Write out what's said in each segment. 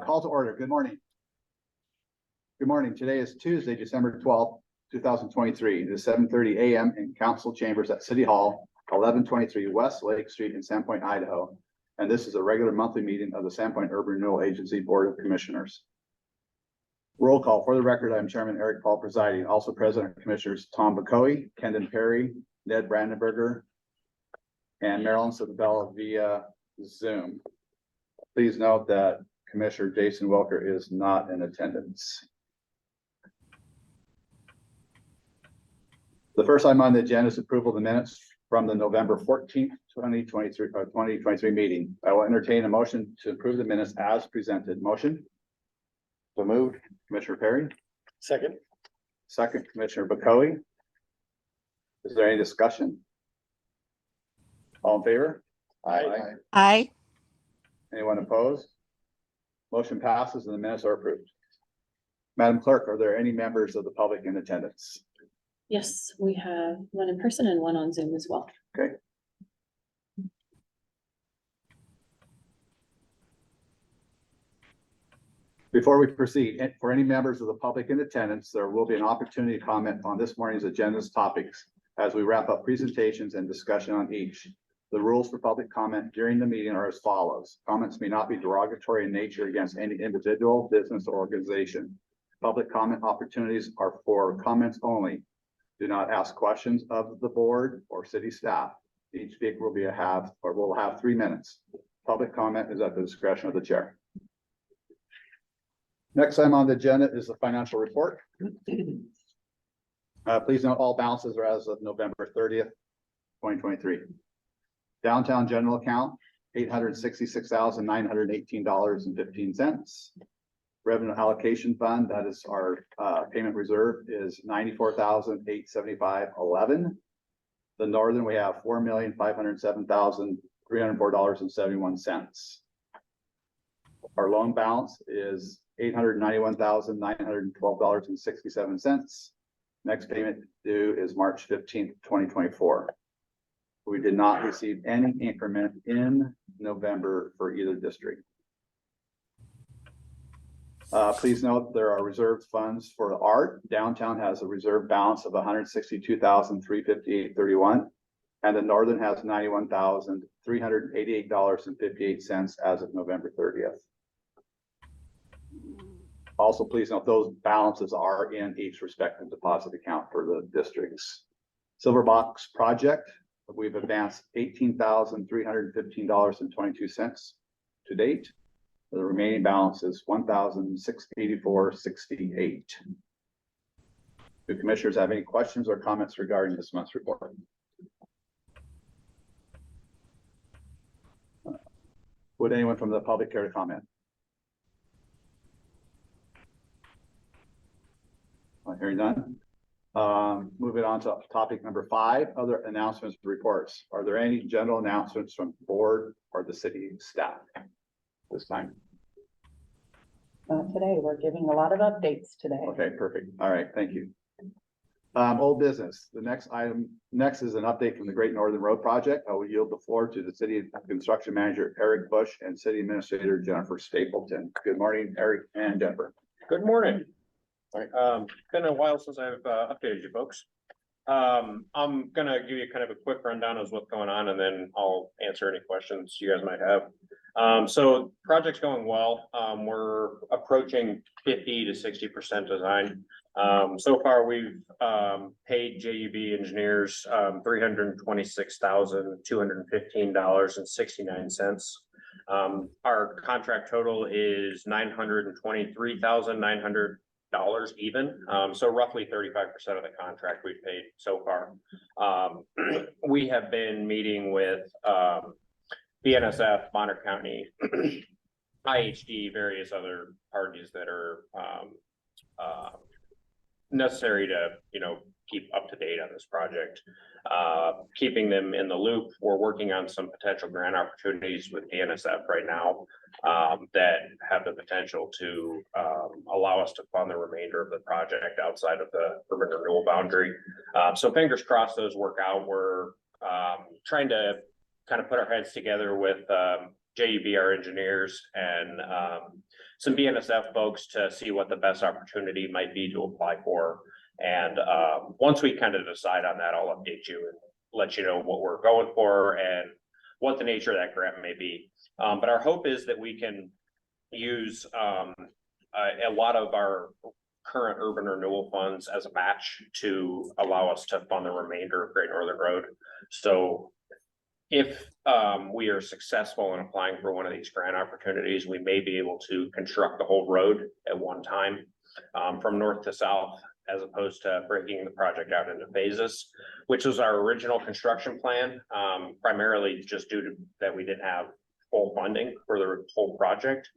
Call to order. Good morning. Good morning. Today is Tuesday, December 12th, 2023. It is 7:30 a.m. in council chambers at City Hall, 1123 West Lake Street in Sandpoint, Idaho. And this is a regular monthly meeting of the Sandpoint Urban Renewal Agency Board of Commissioners. Roll call. For the record, I'm Chairman Eric Paul presiding. Also present are Commissioners Tom Bacoe, Kendon Perry, Ned Brandenberger, and Marilyn Sabella via Zoom. Please note that Commissioner Jason Welker is not in attendance. The first item on the agenda is approval of the minutes from the November 14th, 2023 meeting. I will entertain a motion to approve the minutes as presented. Motion? So moved. Commissioner Perry? Second. Second, Commissioner Bacoe. Is there any discussion? All in favor? Aye. Aye. Anyone opposed? Motion passes and the minutes are approved. Madam Clerk, are there any members of the public in attendance? Yes, we have one in person and one on Zoom as well. Okay. Before we proceed, for any members of the public in attendance, there will be an opportunity to comment on this morning's agenda's topics as we wrap up presentations and discussion on each. The rules for public comment during the meeting are as follows. Comments may not be derogatory in nature against any individual, business, or organization. Public comment opportunities are for comments only. Do not ask questions of the board or city staff. Each speaker will have 3 minutes. Public comment is at the discretion of the chair. Next item on the agenda is the financial report. Please note all balances are as of November 30th, 2023. Downtown general account, $866,918.15. Revenue allocation fund, that is our payment reserve, is $94,875.11. The Northern, we have $4,507,304.71. Our loan balance is $891,912.67. Next payment due is March 15th, 2024. We did not receive any increment in November for either district. Please note there are reserved funds for art. Downtown has a reserve balance of $162,358.31, and the Northern has $91,388.58 as of November 30th. Also, please note those balances are in each respective deposit account for the districts. Silver Box project, we've advanced $18,315.22 to date. The remaining balance is $1,684.68. Do commissioners have any questions or comments regarding this month's report? Would anyone from the public care to comment? Hearing none. Moving on to topic number 5, other announcements and reports. Are there any general announcements from the board or the city staff this time? Today, we're giving a lot of updates today. Okay, perfect. All right, thank you. Old business. The next is an update from the Great Northern Road Project. I will yield the floor to the city construction manager, Eric Bush, and city administrator, Jennifer Stapleton. Good morning, Eric and Jennifer. Good morning. All right, been a while since I've updated you folks. I'm gonna give you kind of a quick rundown of what's going on, and then I'll answer any questions you guys might have. So project's going well. We're approaching 50 to 60% design. So far we've paid JUB engineers $326,215.69. Our contract total is $923,900 even. So roughly 35% of the contract we've paid so far. We have been meeting with BNSF, Bonner County, IHD, various other parties that are necessary to, keep up to date on this project, keeping them in the loop. We're working on some potential grant opportunities with BNSF right now that have the potential to allow us to fund the remainder of the project outside of the urban renewal boundary. So fingers crossed those work out. We're trying to kind of put our heads together with JUBR engineers and some BNSF folks to see what the best opportunity might be to apply for. And once we kind of decide on that, I'll update you and let you know what we're going for and what the nature of that grant may be. But our hope is that we can use a lot of our current urban renewal funds as a match to allow us to fund the remainder of Great Northern Road. So if we are successful in applying for one of these grant opportunities, we may be able to construct the whole road at one time from north to south, as opposed to breaking the project out into phases, which was our original construction plan, primarily just due to that we didn't have full funding for the whole project.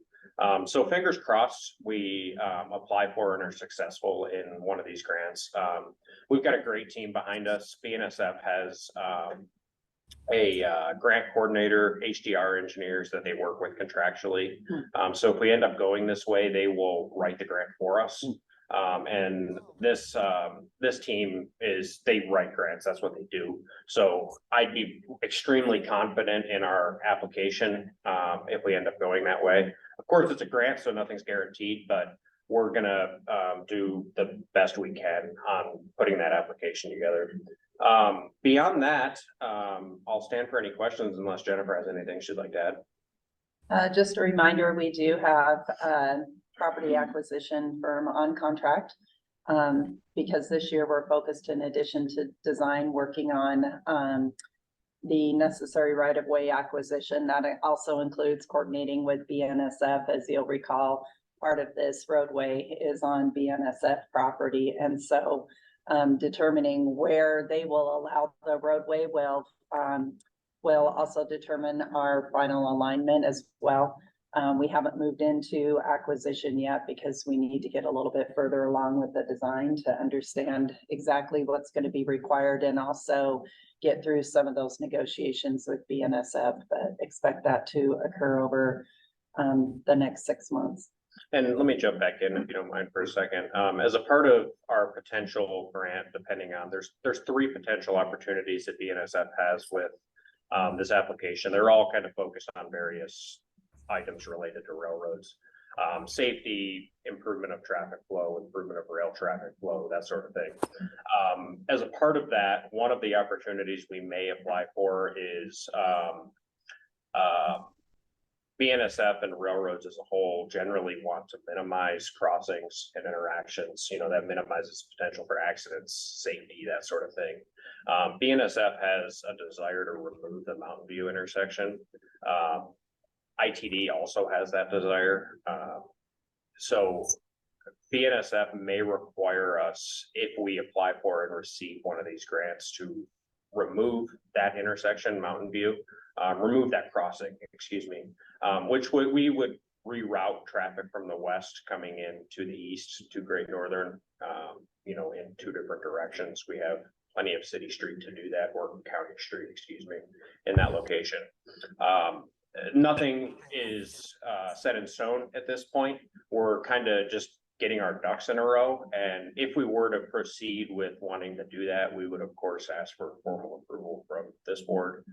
So fingers crossed, we apply for and are successful in one of these grants. We've got a great team behind us. BNSF has a grant coordinator, HDR engineers that they work with contractually. So if we end up going this way, they will write the grant for us. And this team they write grants. That's what they do. So I'd be extremely confident in our application if we end up going that way. Of course, it's a grant, so nothing's guaranteed, but we're gonna do the best we can on putting that application together. Beyond that, I'll stand for any questions unless Jennifer has anything she'd like to add. Just a reminder, we do have a property acquisition firm on contract. Because this year we're focused, in addition to design, working on the necessary right-of-way acquisition. That also includes coordinating with BNSF. As you'll recall, part of this roadway is on BNSF property. And so determining where they will allow the roadway will also determine our final alignment as well. We haven't moved into acquisition yet because we need to get a little bit further along with the design to understand exactly what's going to be required, and also get through some of those negotiations with BNSF, but expect that to occur over the next 6 months. And let me jump back in if you don't mind for a second. As a part of our potential grant, depending on, there's 3 potential opportunities that BNSF has with this application. They're all kind of focused on various items related to railroads, safety, improvement of traffic flow, improvement of rail traffic flow, that sort of thing. As a part of that, one of the opportunities we may apply for is BNSF and railroads as a whole generally want to minimize crossings and interactions. You know, that minimizes potential for accidents, safety, that sort of thing. BNSF has a desire to remove the Mountain View intersection. ITD also has that desire. So BNSF may require us, if we apply for and receive one of these grants, to remove that intersection, Mountain View, remove that crossing, excuse me, which we would reroute traffic from the west coming in to the east to Great Northern, you know, in 2 different directions. We have plenty of city street to do that, or county street, excuse me, in that location. Nothing is set in stone at this point. We're kind of just getting our ducks in a row. And if we were to proceed with wanting to do that, we would of course ask for formal approval from this board.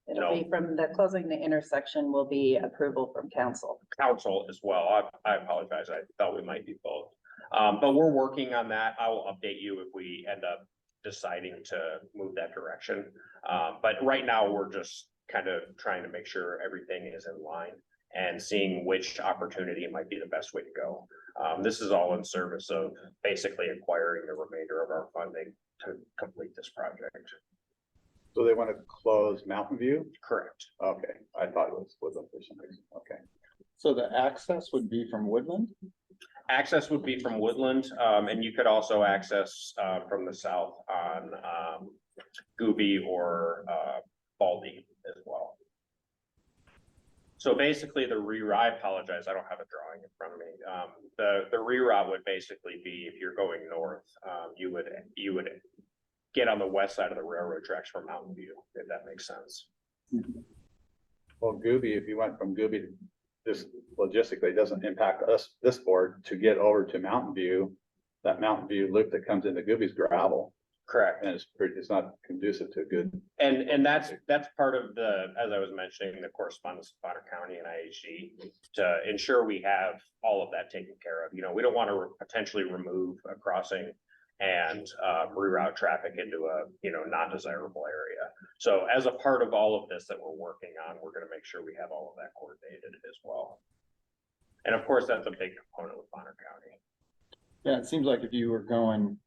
It'll be from the closing the intersection will be approval from council. Council as well. I apologize. I thought we might be both. But we're working on that. I will update you if we end up deciding to move that direction. But right now we're just kind of trying to make sure everything is in line and seeing which opportunity might be the best way to go. This is all in service of basically acquiring the remainder of our funding to complete this project. So they want to close Mountain View? Correct. Okay, I thought it was Woodland for some reason. Okay. So the access would be from Woodland? Access would be from Woodland, and you could also access from the south on Gooby or Baldy as well. So basically I apologize, I don't have a drawing in front of me. The reroute would basically be, if you're going north, you would get on the west side of the railroad tracks from Mountain View, if that makes sense. Well, Gooby, if you went from Gooby to this logistically, it doesn't impact us, this board, to get over to Mountain View. That Mountain View loop that comes into Gooby's gravel. Correct. And it's not conducive to a good. And that's part of the, as I was mentioning, the correspondence with Bonner County and IHG to ensure we have all of that taken care of. You know, we don't want to potentially remove a crossing and reroute traffic into a, you know, not desirable area. So as a part of all of this that we're working on, we're going to make sure we have all of that coordinated as well. And of course, that's a big component with Bonner County. Yeah, it seems like if you're going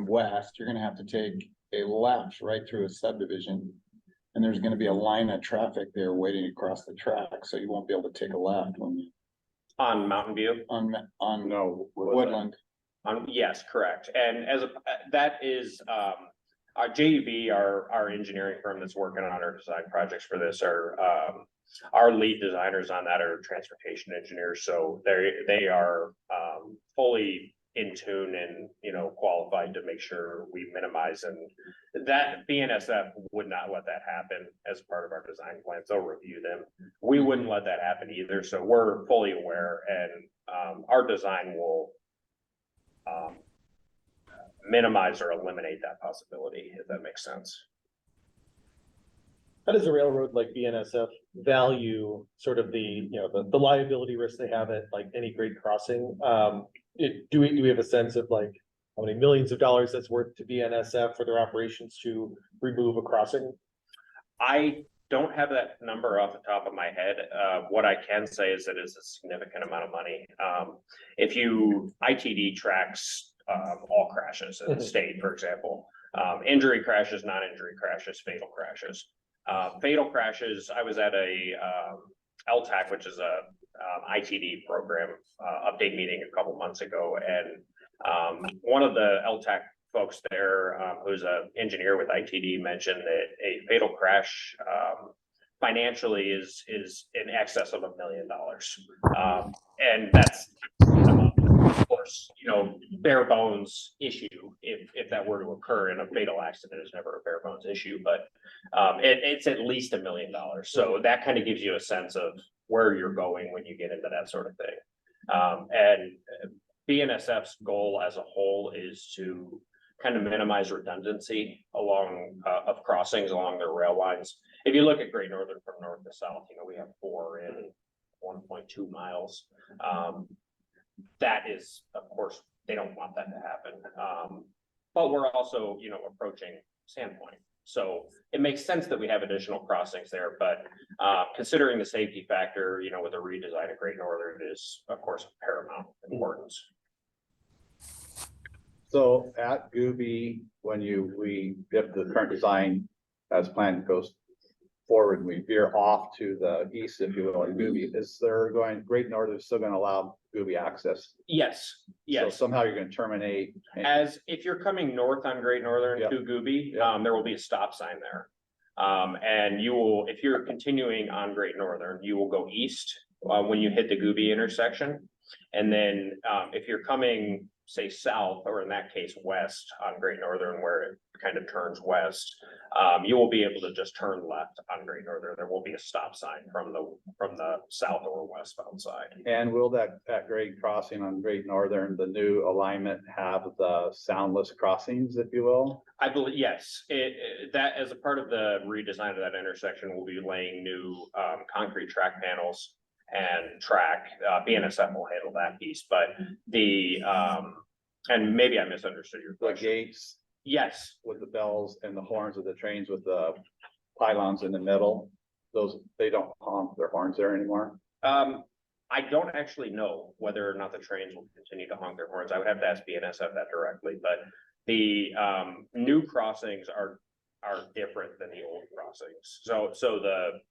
west, you're gonna have to take a left right through a subdivision. And there's gonna be a line of traffic there waiting across the track, so you won't be able to take a left when you, On Mountain View? on No. Woodland. Yes, correct. And that is, our JUB, our engineering firm that's working on our design projects for this our lead designers on that are transportation engineers. So they are, fully in tune and, you know, qualified to make sure we minimize, and that BNSF would not let that happen as part of our design plans. They'll review them. We wouldn't let that happen either. So we're fully aware, and our design will minimize or eliminate that possibility, if that makes sense. How does a railroad like BNSF value sort of the liability risk they have at like any grade crossing? Do we have a sense of like how many millions of dollars that's worth to BNSF for their operations to remove a crossing? I don't have that number off the top of my head. What I can say is that it's a significant amount of money. If ITD tracks all crashes in the state, for example, injury crashes, non-injury crashes, fatal crashes. Fatal crashes, I was at a LTAC, which is a ITD program update meeting a couple months ago, and one of the LTAC folks there, who's an engineer with ITD, mentioned that a fatal crash financially is in excess of $1 million, and that's of course, you know, bare bones issue if that were to occur, and a fatal accident is never a bare bones issue, but it's at least $1 million. So that kind of gives you a sense of where you're going when you get into that sort of thing. And BNSF's goal as a whole is to kind of minimize redundancy along of crossings along their rail lines. If you look at Great Northern from north to south, you know, we have 4 in 1.2 miles. That is, of course, they don't want that to happen. But we're also, you know, approaching Sandpoint. So it makes sense that we have additional crossings there, but considering the safety factor, you know, with a redesign of Great Northern is, of course, of paramount importance. So at Gooby, if the current design as planned goes forward, we veer off to the east, if you will, in Gooby, Great Northern is still going to allow Gooby access? Yes, So yes. somehow you're going to terminate. As if you're coming north on Great Northern Yep. to Gooby, Yep. there will be a stop sign there. And you will, if you're continuing on Great Northern, you will go east when you hit the Gooby intersection. And then if you're coming, say, south, or in that case, west on Great Northern, where it kind of turns west, you will be able to just turn left on Great Northern. There will be a stop sign from the south or westbound side. And will that grade crossing on Great Northern, the new alignment, have the soundless crossings, if you will? I believe, yes, that as a part of the redesign of that intersection, we'll be laying new concrete track panels and track. BNSF will handle that piece, but and maybe I misunderstood your The question. gates Yes, with the bells and the horns of the trains with the pylons in the middle, they don't honk their horns there anymore? I don't actually know whether or not the trains will continue to honk their horns. I would have to ask BNSF that directly, but the new crossings are different than the old crossings. So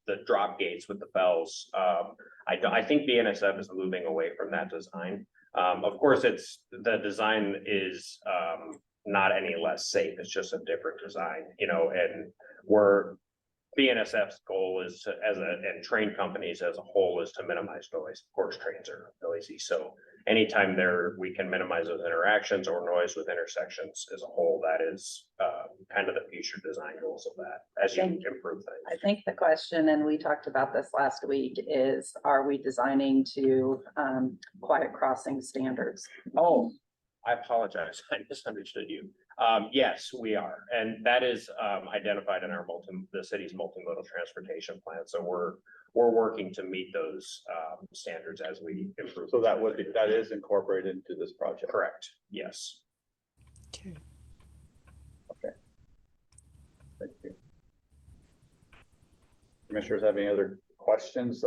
the drop gates with the bells, I think BNSF is moving away from that design. Of course, the design is not any less safe. It's just a different design, you know, and BNSF's goal is to, and train companies as a whole, is to minimize noise. Of course, trains are noisy, so anytime we can minimize those interactions or noise with intersections as a whole, that is kind of the future design goals of that as you improve I things. think the question, and we talked about this last week, is are we designing to quiet crossing standards? Oh, I apologize, I misunderstood you. Yes, we are, and that is identified in our the city's multimodal transportation plan, so we're working to meet those standards as we improve. So that is incorporated into this project. Correct, yes. Thank you. Commissioners have any other questions,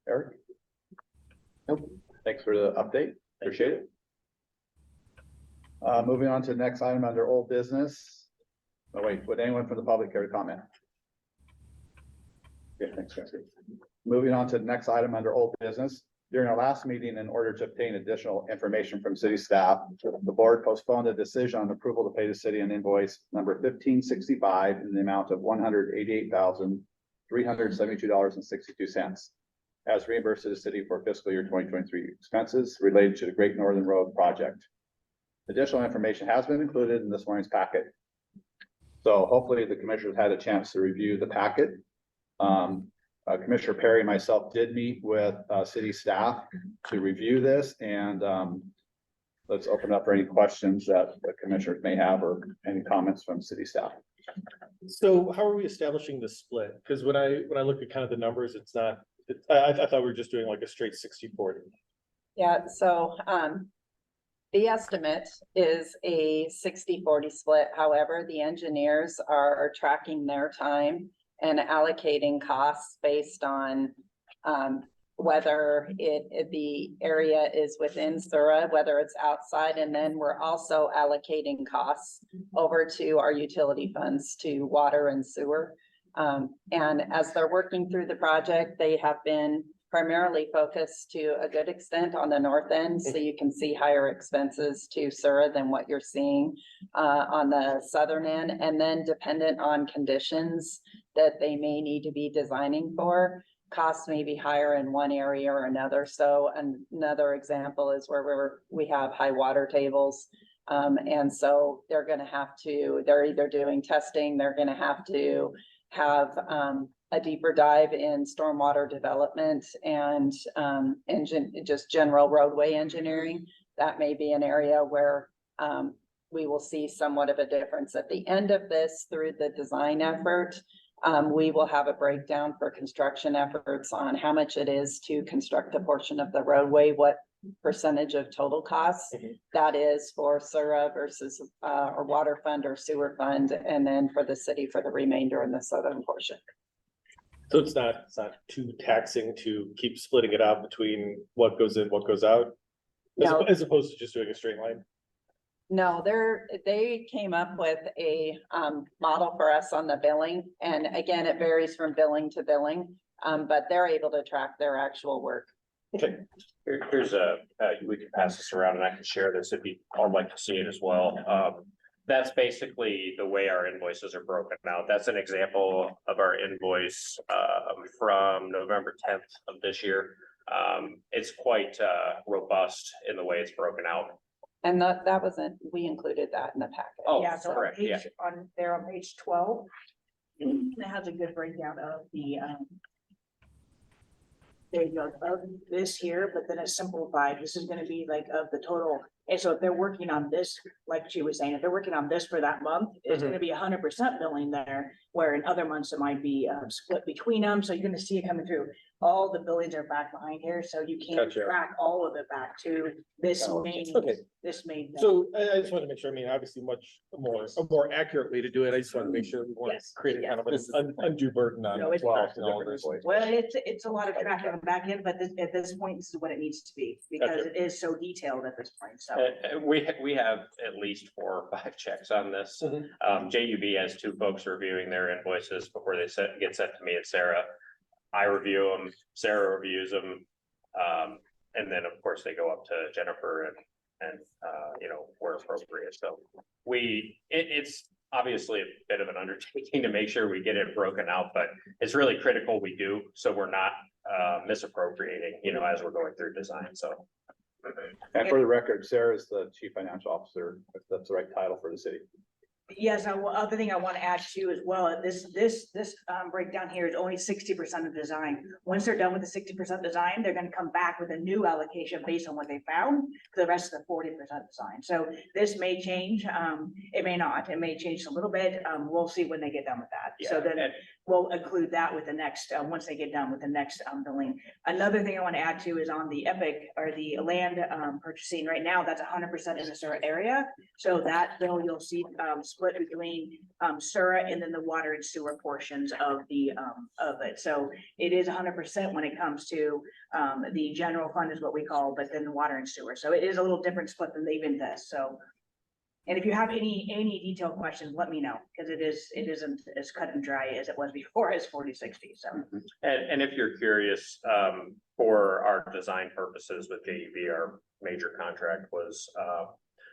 Eric? Nope. Thanks for the update. Appreciate it. Moving on to the next item under old business. Oh, wait, would anyone from the public care to comment? Okay, thanks, Jesse. Moving on to the next item under old business. During our last meeting, in order to obtain additional information from city staff, the board postponed a decision on approval to pay the city an invoice number 1565 in the amount of $188,372.62 as reimbursed to the city for fiscal year 2023 expenses related to the Great Northern Road project. Additional information has been included in this morning's packet. So hopefully the commissioners had a chance to review the packet. Commissioner Perry and myself did meet with city staff to review this, and let's open up for any questions that the commissioners may have or any comments from city staff. So how are we establishing the split? Because when I look at kind of the numbers, it's not, I thought we were just doing like a straight 60-40. Yeah, so, the estimate is a 60-40 split. However, the engineers are tracking their time and allocating costs based on, whether the area is within Sura, whether it's outside, and then we're also allocating costs over to our utility funds, to water and sewer. And as they're working through the project, they have been primarily focused to a good extent on the north end, so you can see higher expenses to Sura than what you're seeing on the southern end, and then dependent on conditions that they may need to be designing for, costs may be higher in one area or another. So another example is where we have high water tables. And so they're either doing testing, they're gonna have to have a deeper dive in stormwater development and just general roadway engineering. That may be an area where we will see somewhat of a difference at the end of this through the design effort. We will have a breakdown for construction efforts on how much it is to construct a portion of the roadway, what percentage of total costs that is for Sura versus or water fund or sewer fund, and then for the city for the remainder in the southern portion. So it's not too taxing to keep splitting it out between what goes in, what goes out, No. as opposed to just doing a straight line. No, they came up with a model for us on the billing, and again, it varies from billing to billing, but they're able to track their actual work. Okay. Here's we can pass this around and I can share this if you all like to see it as well. That's basically the way our invoices are broken out. That's an example of our invoice from November 10th of this year. It's quite robust in the way it's broken out. And that wasn't, we included that in the packet. Oh, Yeah, so on correct, yeah. page, on page 12, it has a good breakdown of the, there you go, of this here, but then it's simplified. This is gonna be like of the total. And so if they're working on this, like she was saying, if they're working on this for that month, it's gonna be 100% billing there, where in other months it might be split between them. So you're gonna see it coming through. All the billings are back behind here, so you can't Gotcha. track all of it back to this Oh, main, okay. this main. So I just wanted to make sure, I mean, obviously a more accurate way to do it. I just wanted to make sure we weren't Yes, creating kind of an undue burden on. No, it's well, not. all of this. Well, it's a lot of tracking on the back end, but at this point, this is what it needs to be, because Gotcha. it is so detailed at this point, so. We have at least 4 or 5 checks on this. JUB has 2 folks reviewing their invoices before they get sent to me and Sarah. I review them, Sarah reviews them, and then of course they go up to Jennifer and you know, where appropriate. So it's obviously a bit of an undertaking to make sure we get it broken out, but it's really critical we do, so we're not misappropriating, you know, as we're going through design, so. And for the record, Sarah is the Chief Financial Officer, if that's the right title for the city. Yes, other thing I want to add too as well, this breakdown here is only 60% of design. Once they're done with the 60% design, they're gonna come back with a new allocation based on what they found, for the rest of the 40% design. So this may change, it may not, it may change a little bit, we'll see when they get done with that. So Yeah, then and- we'll include that with the next, once they get done with the next billing. Another thing I want to add to is on the Epic or the land purchasing right now, that's 100% in the Sura area. So that bill you'll see split between Sura and then the water and sewer portions of it. So it is 100% when it comes to the general fund is what we call, but then the water and sewer. So it is a little different split than even this. So. And if you have any detailed questions, let me know, because it isn't as cut and dry as it was before as 4060, so. And if you're curious, for our design purposes with JEB, our major contract was,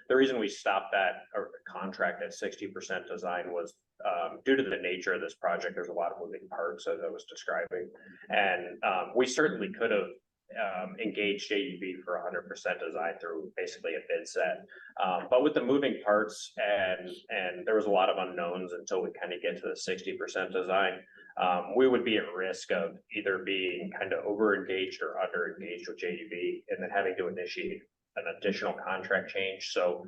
the reason we stopped that contract at 60% design was due to the nature of this project. There's a lot of moving parts, as I was describing. And we certainly could have engaged JEB for 100% design through basically a bid set. But with the moving parts and there was a lot of unknowns until we kind of get to the 60% design, we would be at risk of either being kind of over engaged or under engaged with JEB and then having to initiate an additional contract change. So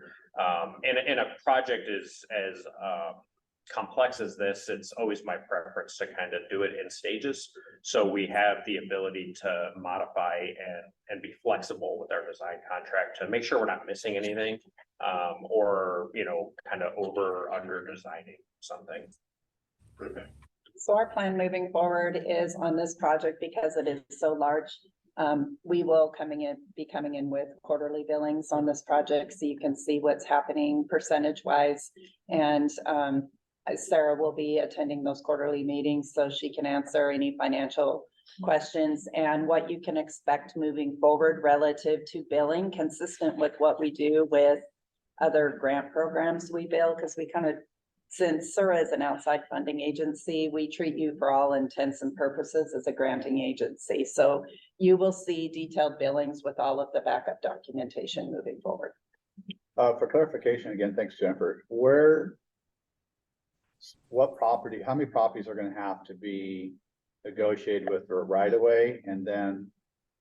in a project as complex as this, it's always my preference to kind of do it in stages. So we have the ability to modify and be flexible with our design contract to make sure we're not missing anything, or, you know, kind of over or under designing something. So our plan moving forward is on this project, because it is so large. We will be coming in with quarterly billings on this project, so you can see what's happening percentage wise. And Sarah will be attending those quarterly meetings, so she can answer any financial questions and what you can expect moving forward relative to billing, consistent with what we do with other grant programs we bill, because we kind of, since Sura is an outside funding agency, we treat you for all intents and purposes as a granting agency. So you will see detailed billings with all of the backup documentation moving forward. For clarification, again, thanks, Jennifer, how many properties are gonna have to be negotiated with for right away? And then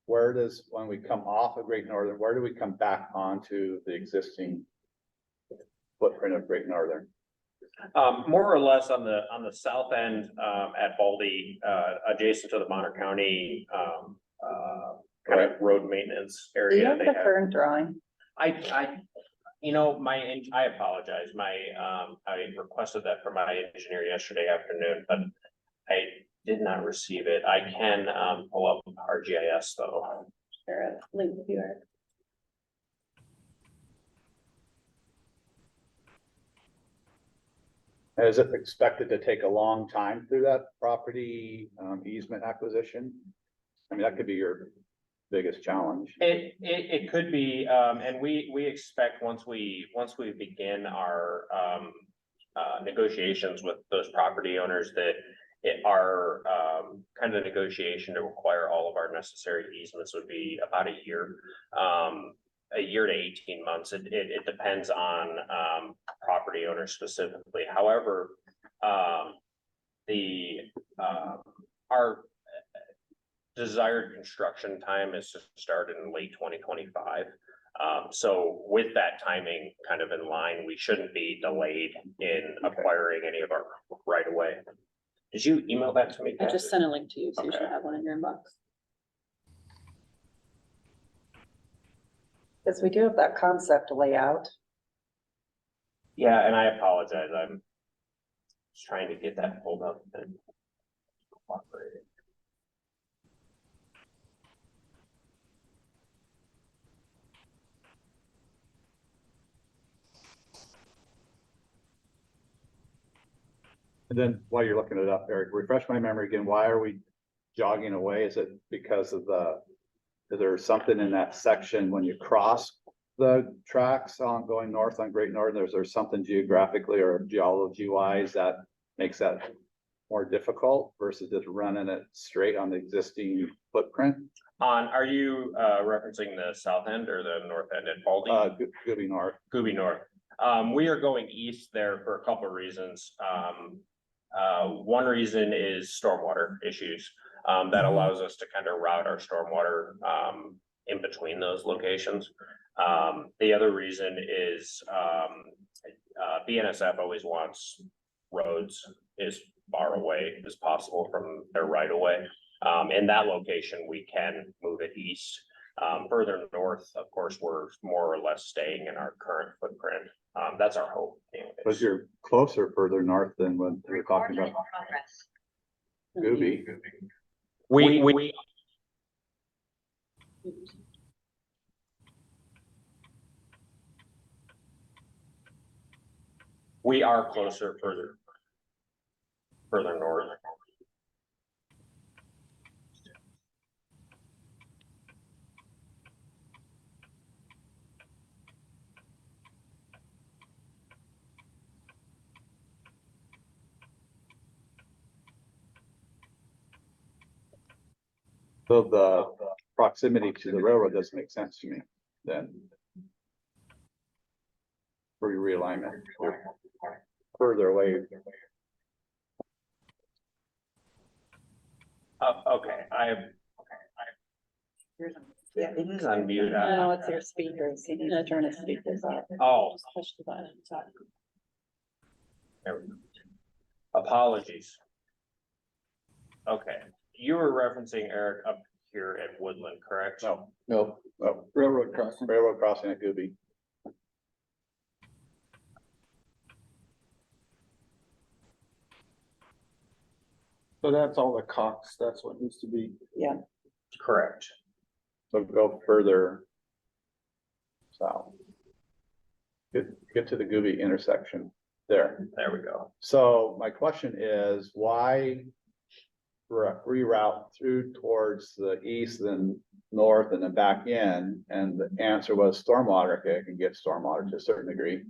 when we come off of Great Northern, where do we come back onto the existing footprint of Great Northern? More or less on the south end, at Baldy, adjacent to the Bonner County, kind of road maintenance Do you area. have They the have, current drawing? you know, I apologize. I requested that from my engineer yesterday afternoon, but I did not receive it. I can, pull up RGIS though. Or a link viewer. Is it expected to take a long time through that property easement acquisition? I mean, that could be your biggest challenge. It could be, and we expect once we begin our negotiations with those property owners that our kind of negotiation to require all of our necessary easements would be about a year to 18 months. It depends on property owners specifically. However, our desired construction time is to start in late 2025. So with that timing kind of in line, we shouldn't be delayed in acquiring any of our right away. Did you email that to me? I just sent a link to you, so you should Okay. have one in your inbox. Because we do have that concept layout. Yeah, and I apologize. I'm just trying to get that pulled up and cooperating. And then while you're looking it up, Eric, refresh my memory again. Why are we jogging away? Is it because of is there something in that section when you cross the tracks on going north on Great Northern? Is there something geographically or geology wise that makes that more difficult versus just running it straight on the existing footprint? Are you referencing the south end or the north end at Baldy? Gooby North. Gooby North. We are going east there for a couple of reasons. One reason is stormwater issues. That allows us to kind of route our stormwater, in between those locations. The other reason is, BNSF always wants roads as far away as possible from their right of way. In that location, we can move it east. Further north, of course, we're more or less staying in our current footprint. That's our hope. anyways. But you're closer further north than what we're talking about. Gooby. We are closer further north. So the proximity to the railroad doesn't make sense to me then. For your realignment, you're further away. Okay, yeah, it is on mute. No, it's your speakers. You need to turn his speakers off. Oh, Push the button. there we go. Apologies. Okay, you were referencing Eric up here at Woodland, correct? No, No, no, railroad crossing. railroad crossing at Gooby. So that's all the Cox, that's what needs to be. Yeah, Correct. So go further south. Get to the Gooby intersection there. There we go. So my question is, why reroute through towards the east and north and then back in? And the answer was stormwater. Okay, I can get stormwater to a certain degree.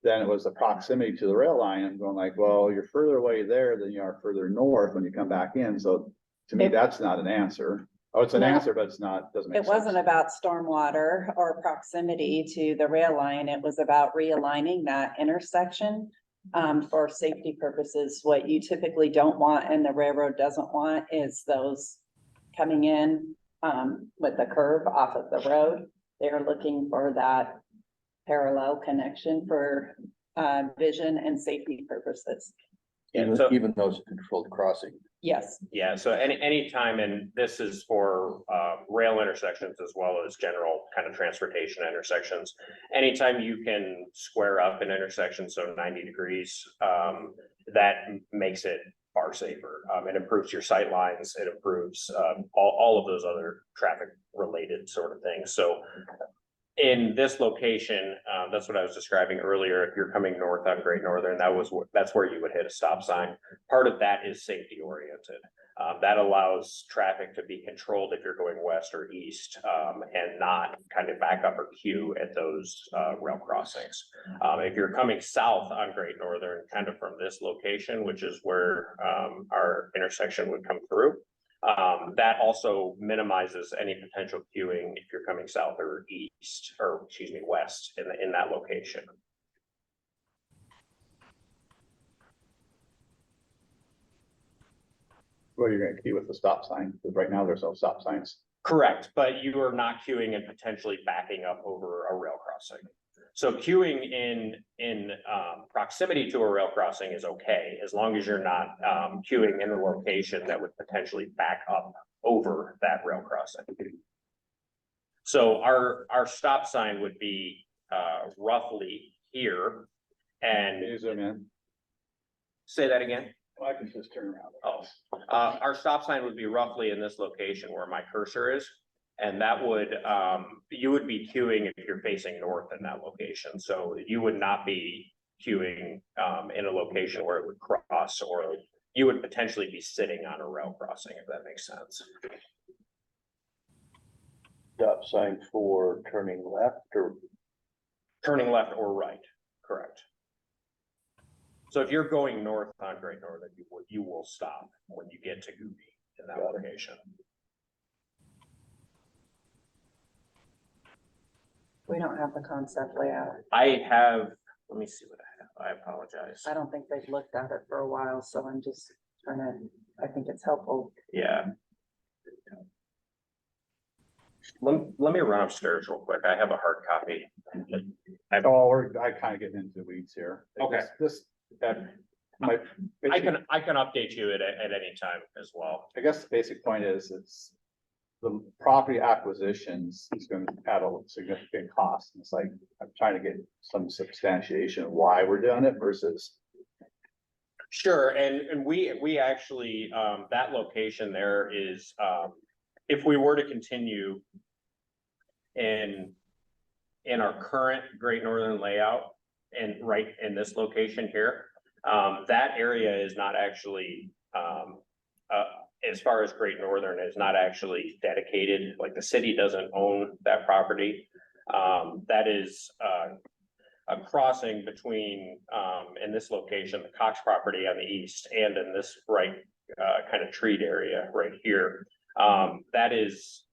Then it was the proximity to the rail line. I'm going like, well, you're further away there than you are further north when you come back in. So to me, that's not an answer. Oh, it's an No. answer, but it's not, doesn't make it sense. wasn't about stormwater or proximity to the rail line. It was about realigning that intersection. For safety purposes, what you typically don't want and the railroad doesn't want is those coming in, with the curve off of the road. They're looking for that parallel connection for, vision and safety purposes. Yeah, so, Even those controlled crossing. Yes, yeah, so any time, and this is for rail intersections as well as general kind of transportation intersections. Anytime you can square up an intersection, so 90 degrees, that makes it far safer. It improves your sight lines, it improves all of those other traffic related sort of things. So in this location, that's what I was describing earlier. If you're coming north on Great Northern, that's where you would hit a stop sign. Part of that is safety oriented. That allows traffic to be controlled if you're going west or east, and not kind of back up or queue at those rail crossings. If you're coming south on Great Northern, kind of from this location, which is where our intersection would come through, that also minimizes any potential queuing if you're coming south or east, or excuse me, west in that location. Well, you're gonna queue with the stop sign, because right now there's no stop signs. Correct, but you are not queuing and potentially backing up over a rail crossing. So queuing in proximity to a rail crossing is okay, as long as you're not queuing in a location that would potentially back up over that rail crossing. So our stop sign would be roughly here, Can you and zoom in? say that again. I can just turn around. Oh, our stop sign would be roughly in this location where my cursor is. And that would, you would be queuing if you're facing north in that location. So you would not be queuing in a location where it would cross, or you would potentially be sitting on a rail crossing, if that makes sense. Stop sign for turning left or? Turning left or right, correct. So if you're going north on Great Northern, you will stop when you get to Goopy in that location. we don't have the concept layout. I have let me see what I have. I apologize. I don't think they've looked at it for a while, so I'm just trying to, I think it's helpful. Yeah. Let me run upstairs real quick. I have a hard copy. I kind of getting into the weeds here. Okay. That my. I can update you at any time as well. I guess the basic point is it's the property acquisitions is going to add a significant cost. It's like, I'm trying to get some substantiation of why we're doing it versus. Sure, and we actually, that location there is, if we were to continue in our current Great Northern layout and right in this location here, that area is not actually, as far as Great Northern is not actually dedicated, like the city doesn't own that property. That is, a crossing between, in this location, the Cox property on the east and in this right, kind of treed area right here. That is,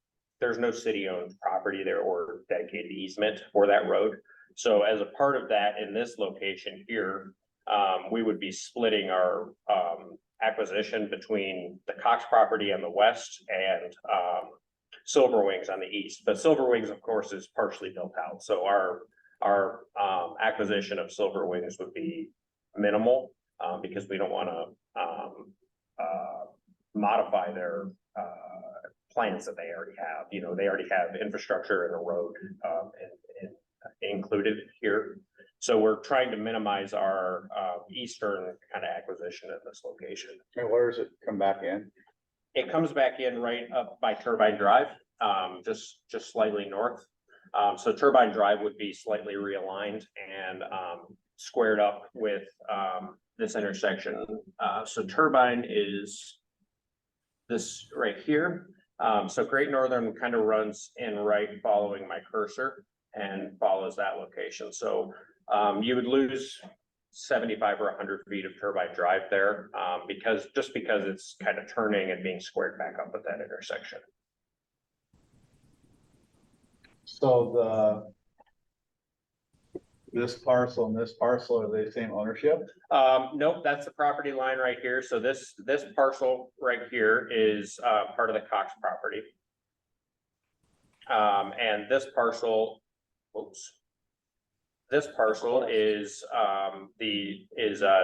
there's no city-owned property there or dedicated easement for that road. So as a part of that, in this location here, we would be splitting our, acquisition between the Cox property on the west and, Silver Wings on the east. But Silver Wings, of course, is partially built out. So our acquisition of Silver Wings would be minimal, because we don't want to modify their plans that they already have. You know, they already have infrastructure and a road included here. So we're trying to minimize our eastern kind of acquisition at this location. And where does it come back in? It comes back in right up by Turbine Drive, just slightly north. So Turbine Drive would be slightly realigned and squared up with this intersection. So Turbine is this right here. So Great Northern kind of runs in right following my cursor and follows that location. So you would lose 75 or 100 feet of Turbine Drive there, because it's kind of turning and being squared back up at that intersection. So this parcel and this parcel, are they the same ownership? Nope, that's the property line right here. So this parcel right here is part of the Cox property. And this parcel, this parcel is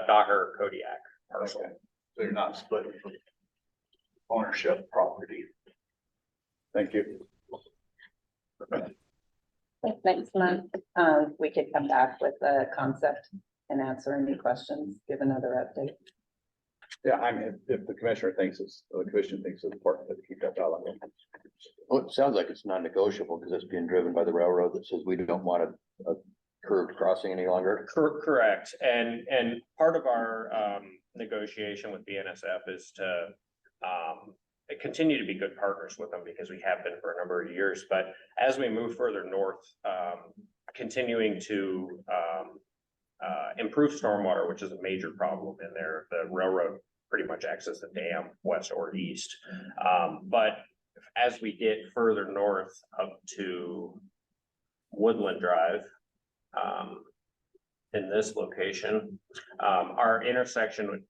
Docker Kodiak parcel. Okay. So you're not splitting from ownership property. Thank you. Next month, we could come back with a concept and answer any questions, give another update. Yeah, I mean, if the commissioner thinks the commission thinks it's important to keep that dialogue. Well, it sounds like it's non-negotiable because it's being driven by the railroad that says we don't want a curved crossing any longer. Correct. And part of our negotiation with BNSF is to continue to be good partners with them because we have been for a number of years. But as we move further north, continuing to improve stormwater, which is a major problem in there. The railroad pretty much acts as the dam west or east. But as we get further north up to Woodland Drive, in this location, our intersection would,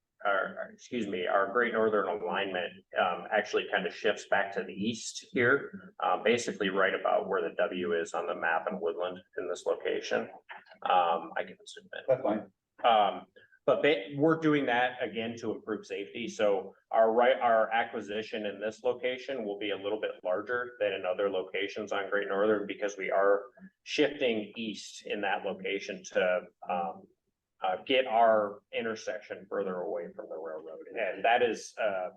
our Great Northern alignment actually kind of shifts back to the east here, basically right about where the W is on the map in Woodland in this location. I can zoom in. That's fine. But we're doing that again to improve safety. So our acquisition in this location will be a little bit larger than in other locations on Great Northern because we are shifting east in that location to get our intersection further away from the railroad. And that is a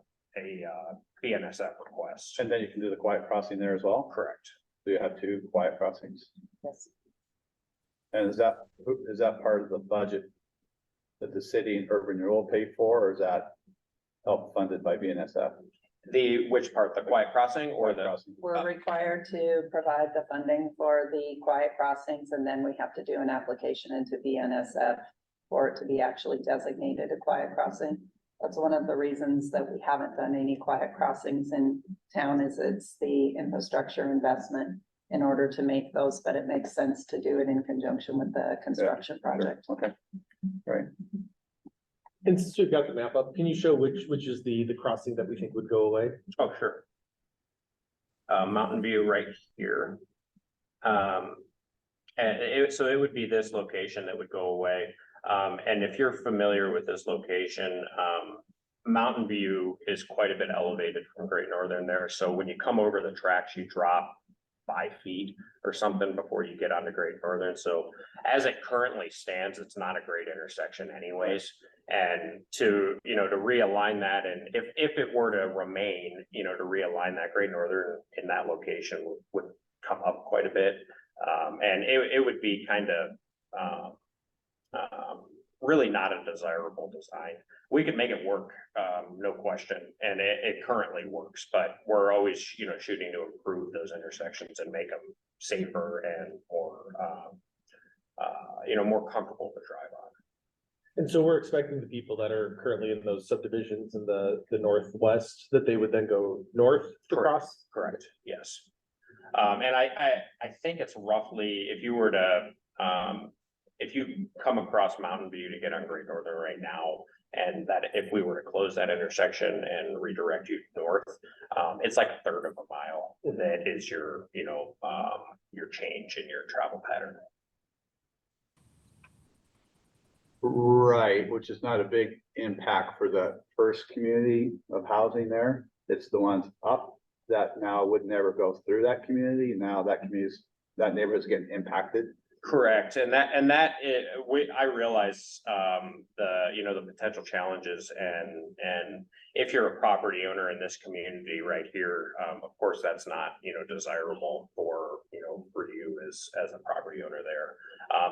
BNSF request. And then you can do the quiet crossing there as well? Correct. So you have 2 quiet crossings. Yes. And is that part of the budget that the city and urban renewal pay for, or is that help funded by BNSF? Which part, the quiet crossing or the? Crossing. We're required to provide the funding for the quiet crossings, and then we have to do an application into BNSF for it to be actually designated a quiet crossing. That's one of the reasons that we haven't done any quiet crossings in town is it's the infrastructure investment in order to make those, but it makes sense to do it in conjunction with the construction project. Okay. Right. And since we've got the map up, can you show which is the crossing that we think would go away? Oh, sure. Mountain View right here. So it would be this location that would go away. And if you're familiar with this location, Mountain View is quite a bit elevated from Great Northern there. So when you come over the tracks, you drop 5 feet or something before you get onto Great Northern. So as it currently stands, it's not a great intersection anyways. And to realign that, and if it were to remain, to realign that Great Northern in that location would come up quite a bit. And it would be kind of really not a desirable design. We could make it work, no question, and it currently works, but we're always, shooting to improve those intersections and make them safer and more, more comfortable to drive on. And so we're expecting the people that are currently in those subdivisions in the northwest, that they would then go north to cross? Correct, yes. And I think it's roughly, if you were to, if you come across Mountain View to get on Great Northern right now, and that if we were to close that intersection and redirect you north, it's like 1/3 of a mile. That is your change in your travel pattern. Right, which is not a big impact for the first community of housing there. It's the ones up that now would never go through that community. Now that neighborhood's getting impacted. Correct, and I realize the potential challenges, and if you're a property owner in this community right here, of course that's not desirable for you as a property owner there.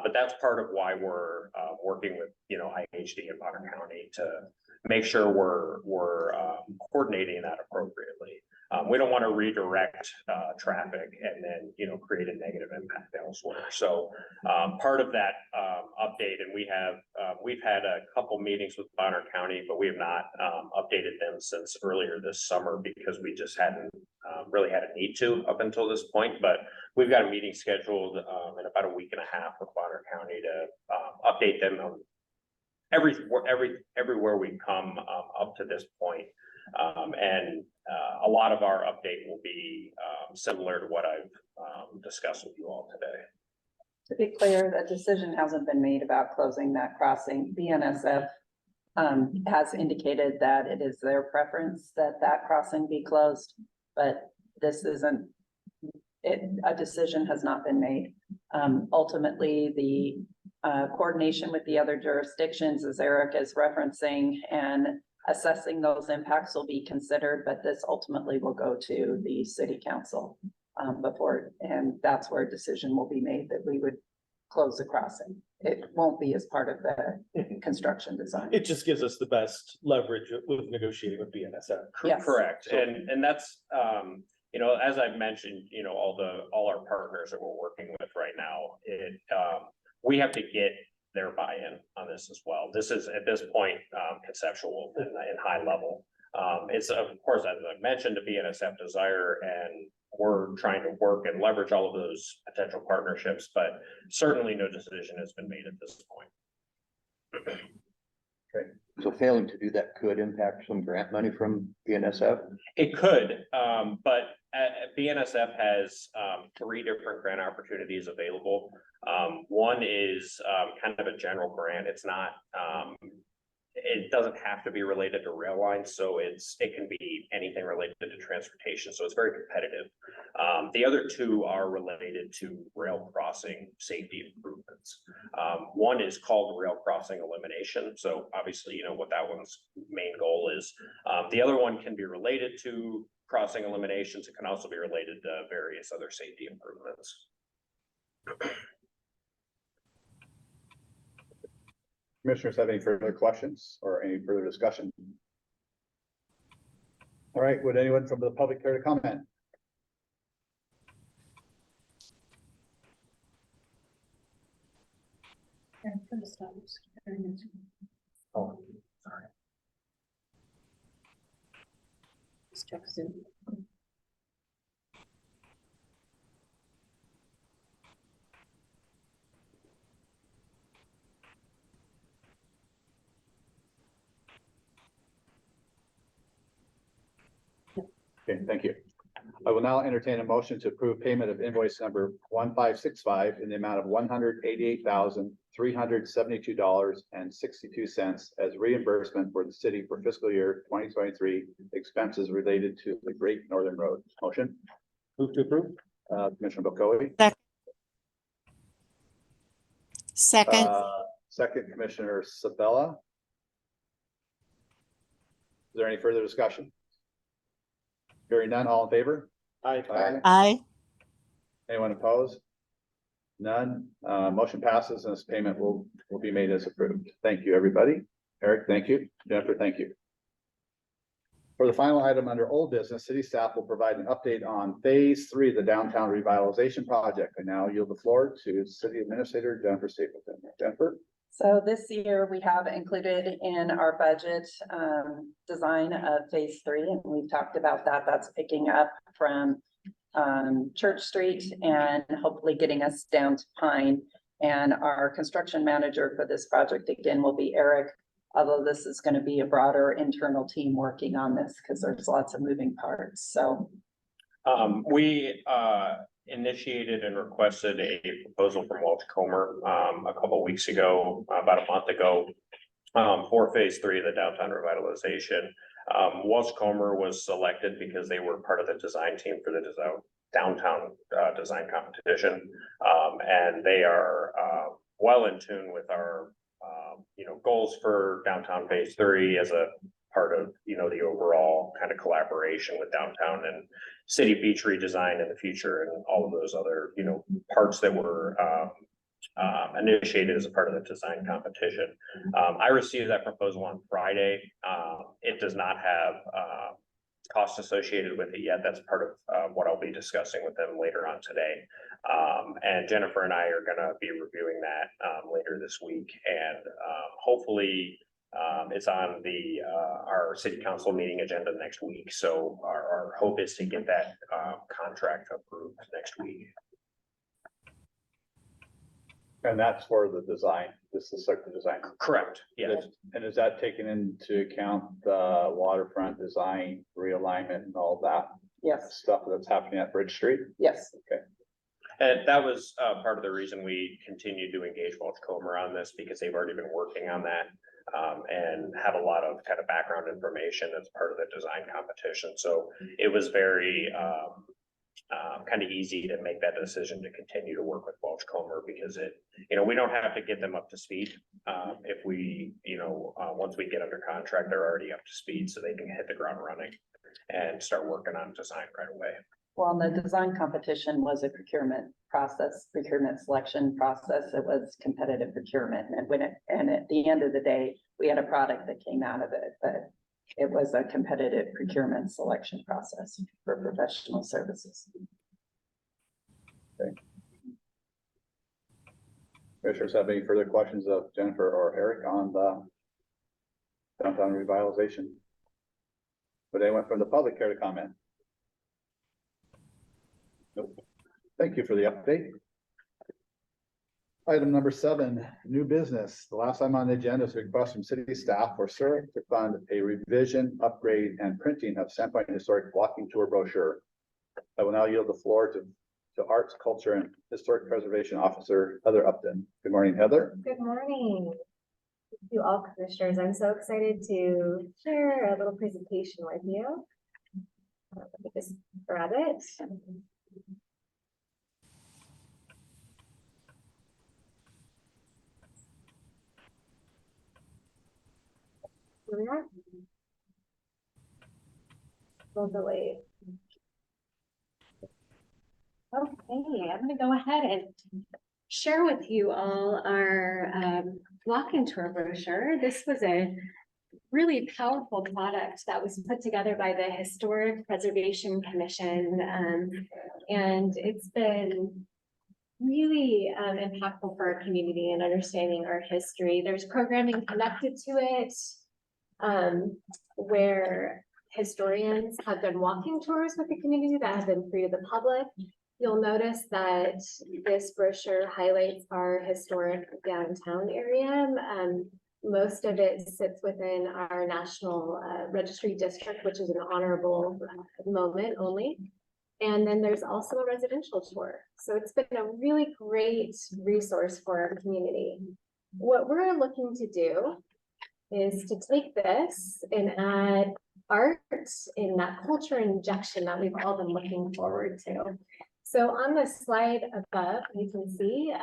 But that's part of why we're working with IHD and Bonner County to make sure we're coordinating that appropriately. We don't want to redirect traffic and then create a negative impact elsewhere. So part of that update, and we've had a couple meetings with Bonner County, but we have not updated them since earlier this summer because we just hadn't really had a need to up until this point. But we've got a meeting scheduled in about a week and a half with Bonner County to update them on everywhere we come up to this point. And a lot of our update will be similar to what I've discussed with you all today. To be clear, the decision hasn't been made about closing that crossing. BNSF has indicated that it is their preference that that crossing be closed, but this isn't, a decision has not been made. Ultimately, the coordination with the other jurisdictions, as Eric is referencing, and assessing those impacts will be considered, but this ultimately will go to the city council before, and that's where a decision will be made that we would close the crossing. It won't be as part of the construction design. It just gives us the best leverage with negotiating with BNSF. Yes. Correct, and that's as I've mentioned, all our partners that we're working with right now, we have to get their buy-in on this as well. This is at this point conceptual and high level. It's of course, as I mentioned, a BNSF desire, and we're trying to work and leverage all of those potential partnerships, but certainly no decision has been made at this point. So failing to do that could impact some grant money from BNSF? It could, but BNSF has 3 different grant opportunities available. One is kind of a general grant. It's not, it doesn't have to be related to rail lines, so it can be anything related to transportation, so it's very competitive. The other 2 are related to rail crossing safety improvements. One is called rail crossing elimination, so obviously what that one's main goal is. The other one can be related to crossing eliminations. It can also be related to various other safety improvements. Commissioners have any further questions or any further discussion? All right, would anyone from the public care to comment? Oh, sorry. Let's check Zoom. Okay, thank you. I will now entertain a motion to approve payment of invoice number 1565 in the amount of $188,372.62 as reimbursement for the city for fiscal year 2023 expenses related to the Great Northern Road. Motion, Move to approve. Commissioner Bokoe. Second, Second, Commissioner Sabella. Is there any further discussion? Hearing none, all in favor? Aye. aye. Anyone opposed? None. Motion passes and this payment will be made as approved. Thank you, everybody. Eric, thank you. Jennifer, thank you. For the final item under old business, city staff will provide an update on phase 3 of the downtown revitalization project. I now yield the floor to City Administrator Jennifer Stapleton. Jennifer? So this year we have included in our budget, design of phase 3, and we've talked about that. That's picking up from, Church Street and hopefully getting us down to Pine. And our construction manager for this project again will be Eric. Although this is going to be a broader internal team working on this because there's lots of moving parts. So We initiated and requested a proposal from Welch Comer a couple weeks ago, about a month ago, for phase 3 of the downtown revitalization. Welch Comer was selected because they were part of the design team for the downtown design competition. And they are well in tune with our goals for downtown phase 3 as a part of, the overall kind of collaboration with downtown and city beach redesign in the future and all of those other, parts that were initiated as a part of the design competition. I received that proposal on Friday. It does not have costs associated with it yet. That's part of what I'll be discussing with them later on today. And Jennifer and I are going to be reviewing that later this week, and hopefully it's on our city council meeting agenda next week. So our hope is to get that contract approved next week. And that's for the design. This is like the design. Correct. Yeah. And is that taken into account the waterfront design realignment and all that yes, stuff that's happening at Bridge Street? yes. And that was part of the reason we continued to engage Welch Comer on this, because they've already been working on that and have a lot of kind of background information as part of the design competition. So it was very kind of easy to make that decision to continue to work with Welch Comer, because we don't have to get them up to speed. If we, once we get under contract, they're already up to speed, so they can hit the ground running and start working on design right away. Well, the design competition was a procurement selection process. It was competitive procurement. And at the end of the day, we had a product that came out of it, but it was a competitive procurement selection process for professional services. Okay. Commissioners have any further questions of Jennifer or Eric on the downtown revitalization? Would anyone from the public care to comment? Nope. Thank you for the update. Item number 7, new business. The last item on the agenda is a request from city staff for CERC to fund a revision, upgrade, and printing of Sandpoint Historic Walking Tour brochure. I will now yield the floor to Arts, Culture, and Historic Preservation Officer Heather Upton. Good morning, Heather. Good morning to all commissioners. I'm so excited to share a little presentation with you. Let me just grab it. Here we are. Don't delay. Okay, I'm gonna go ahead and share with you all our walk-in tour brochure. This was a really powerful product that was put together by the Historic Preservation Commission, and it's been really impactful for our community and understanding our history. There's programming connected to it, where historians have done walking tours with the community that have been free to the public. You'll notice that this brochure highlights our historic downtown area. Most of it sits within our national registry district, which is an honorable moment only. And then there's also a residential tour. So it's been a really great resource for our community. What we're looking to do is to take this and add art in that culture injection that we've all been looking forward to. So on the slide above, you can see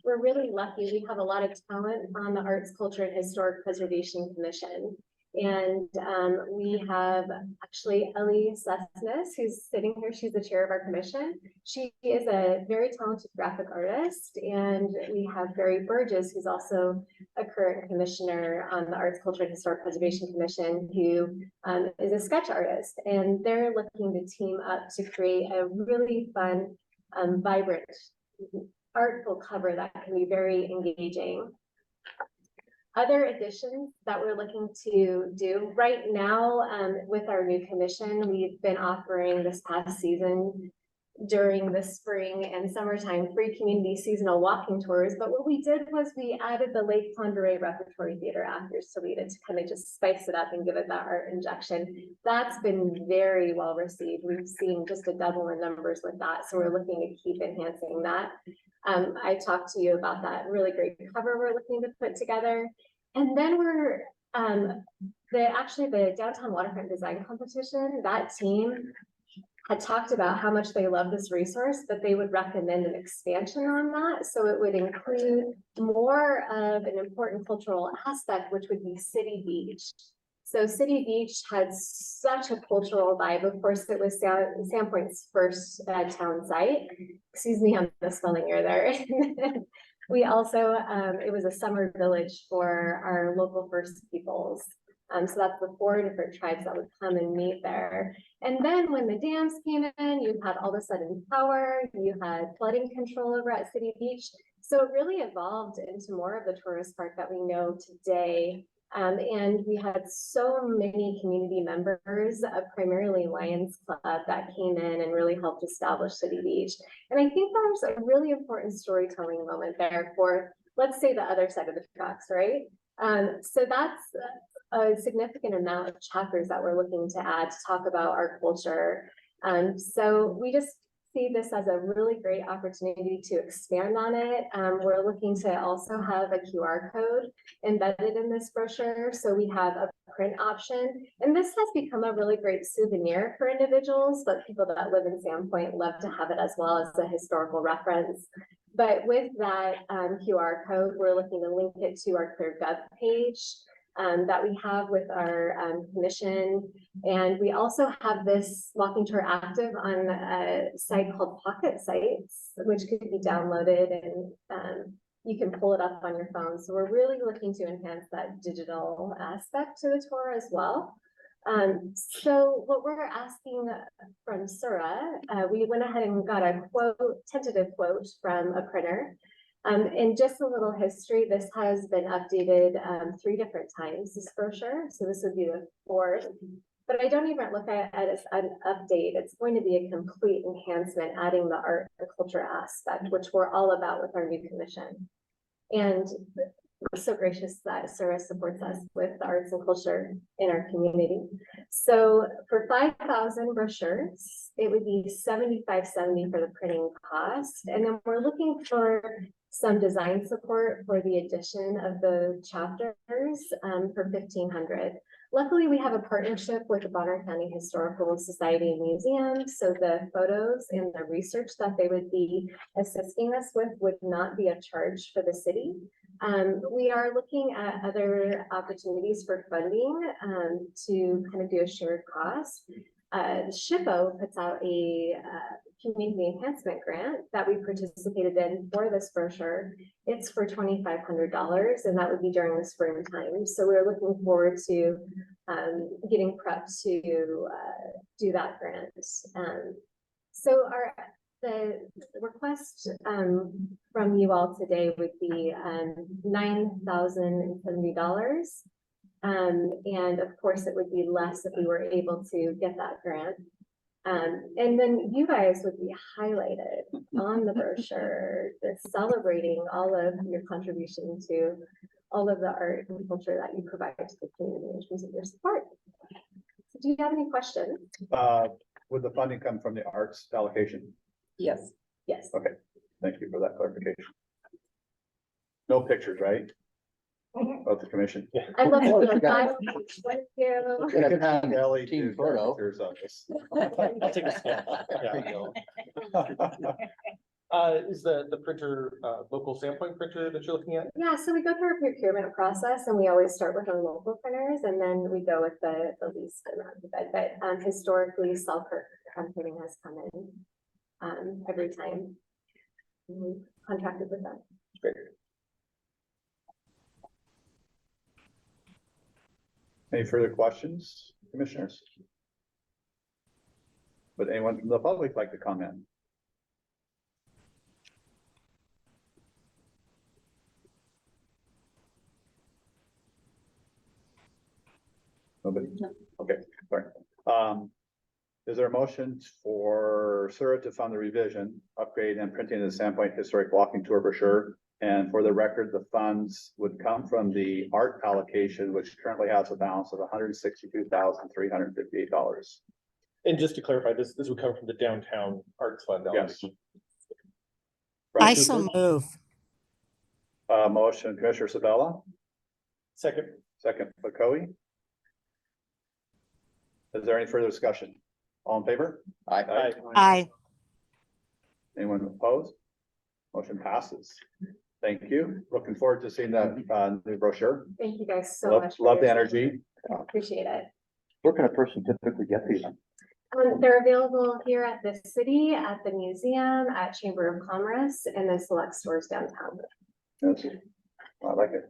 we're really lucky. We have a lot of talent on the Arts, Culture, and Historic Preservation Commission. And we have actually Ellie Sesnes, who's sitting here. She's the chair of our commission. She is a very talented graphic artist. And we have Barry Burgess, who's also a current commissioner on the Arts, Culture, and Historic Preservation Commission, who is a sketch artist. And they're looking to team up to create a really fun, vibrant, artful cover that can be very engaging. Other additions that we're looking to do right now with our new commission, we've been offering this past season during the spring and summertime free community seasonal walking tours. But what we did was we added the Lake Pend Oreille Repertory Theater Actors Suite to kind of just spice it up and give it that art injection. That's been very well received. We've seen just a double in numbers with that. So we're looking to keep enhancing that. I talked to you about that really great cover we're looking to put together. And then we're the downtown waterfront design competition, that team had talked about how much they love this resource, but they would recommend an expansion on that. So it would include more of an important cultural aspect, which would be City Beach. So City Beach had such a cultural vibe. Of course, it was Sandpoint's first town site. Excuse me on the spelling error there. We also, it was a summer village for our local First Peoples. So that's the 4 different tribes that would come and meet there. And then when the dams came in, you had all of a sudden power, you had flooding control over at City Beach. So it really evolved into more of the tourist park that we know today. And we had so many community members, primarily Lions Club, that came in and really helped establish City Beach. And I think there's a really important storytelling moment there for, let's say, the other side of the tracks, right? So that's a significant amount of chapters that we're looking to add to talk about our culture. So we just see this as a really great opportunity to expand on it. We're looking to also have a QR code embedded in this brochure. So we have a print option, and this has become a really great souvenir for individuals, but people that live in Sandpoint love to have it as well as a historical reference. But with that QR code, we're looking to link it to our ClearGov page that we have with our commission. And we also have this walking tour active on a site called Pocket Sites, which could be downloaded and you can pull it up on your phone. So we're really looking to enhance that digital aspect to the tour as well. So what we're asking from Sura, we went ahead and got a tentative quote from a printer. And just a little history, this has been updated 3 different times, this brochure. So this would be the 4th. But I don't even look at it as an update. It's going to be a complete enhancement, adding the art and culture aspect, which we're all about with our new commission. And we're so gracious that Sura supports us with the arts and culture in our community. So for 5,000 brochures, it would be $75.70 for the printing cost. And then we're looking for some design support for the addition of the chapters for $1,500. Luckily, we have a partnership with the Bonner County Historical Society and Museum, so the photos and the research that they would be assisting us with would not be a charge for the city. We are looking at other opportunities for funding to kind of do a shared cost. SHPO puts out a community enhancement grant that we participated in for this brochure. It's for $2,500, and that would be during the springtime. So we're looking forward to getting prepped to do that grant. So the request from you all today would be $9,070. And of course, it would be less if we were able to get that grant. And then you guys would be highlighted on the brochure, celebrating all of your contribution to all of the art and culture that you provide to the community in terms of your support. So do you have any questions? Would the funding come from the arts allocation? Yes. Yes. Okay, thank you for that clarification. No pictures, right? Of the commission? I'd love to. Well, do you a got- live- Thank you. We can have Ellie Team do photo. pictures of us. I'll take a scan. There Yeah. you go. Is the printer, local Sandpoint printer that you're looking at? Yeah, so we go through a procurement process and we always start with our local printers and then we go with the least amount of bid. But historically, Selkirk printing has come in every time. We've contracted with them. Great. Any further questions, commissioners? Would anyone from the public like to comment? Nobody? Okay, sorry. Is there a motion for Sura to fund the revision, upgrade and printing of the Sandpoint Historic Walking Tour brochure? And for the record, the funds would come from the art allocation, which currently has a balance of $162,358. And just to clarify, this would come from the downtown arts fund. Yes. allocation. I so move. Motion, Commissioner Sabella, Second. second, McCoy. Is there any further discussion? All in favor? Aye. Aye. Anyone opposed? Motion passes. Thank you. Looking forward to seeing that new brochure. Thank you guys so Love, much. for love the your energy. support. Appreciate it. Where can a person typically get these? They're available here at the city, at the museum, at Chamber of Commerce, and then select stores downtown. Yes. I like it.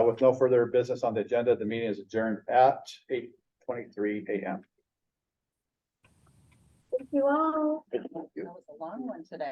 With no further business on the agenda, the meeting is adjourned at 8:23 a.m. Thank you all. That was a long one today.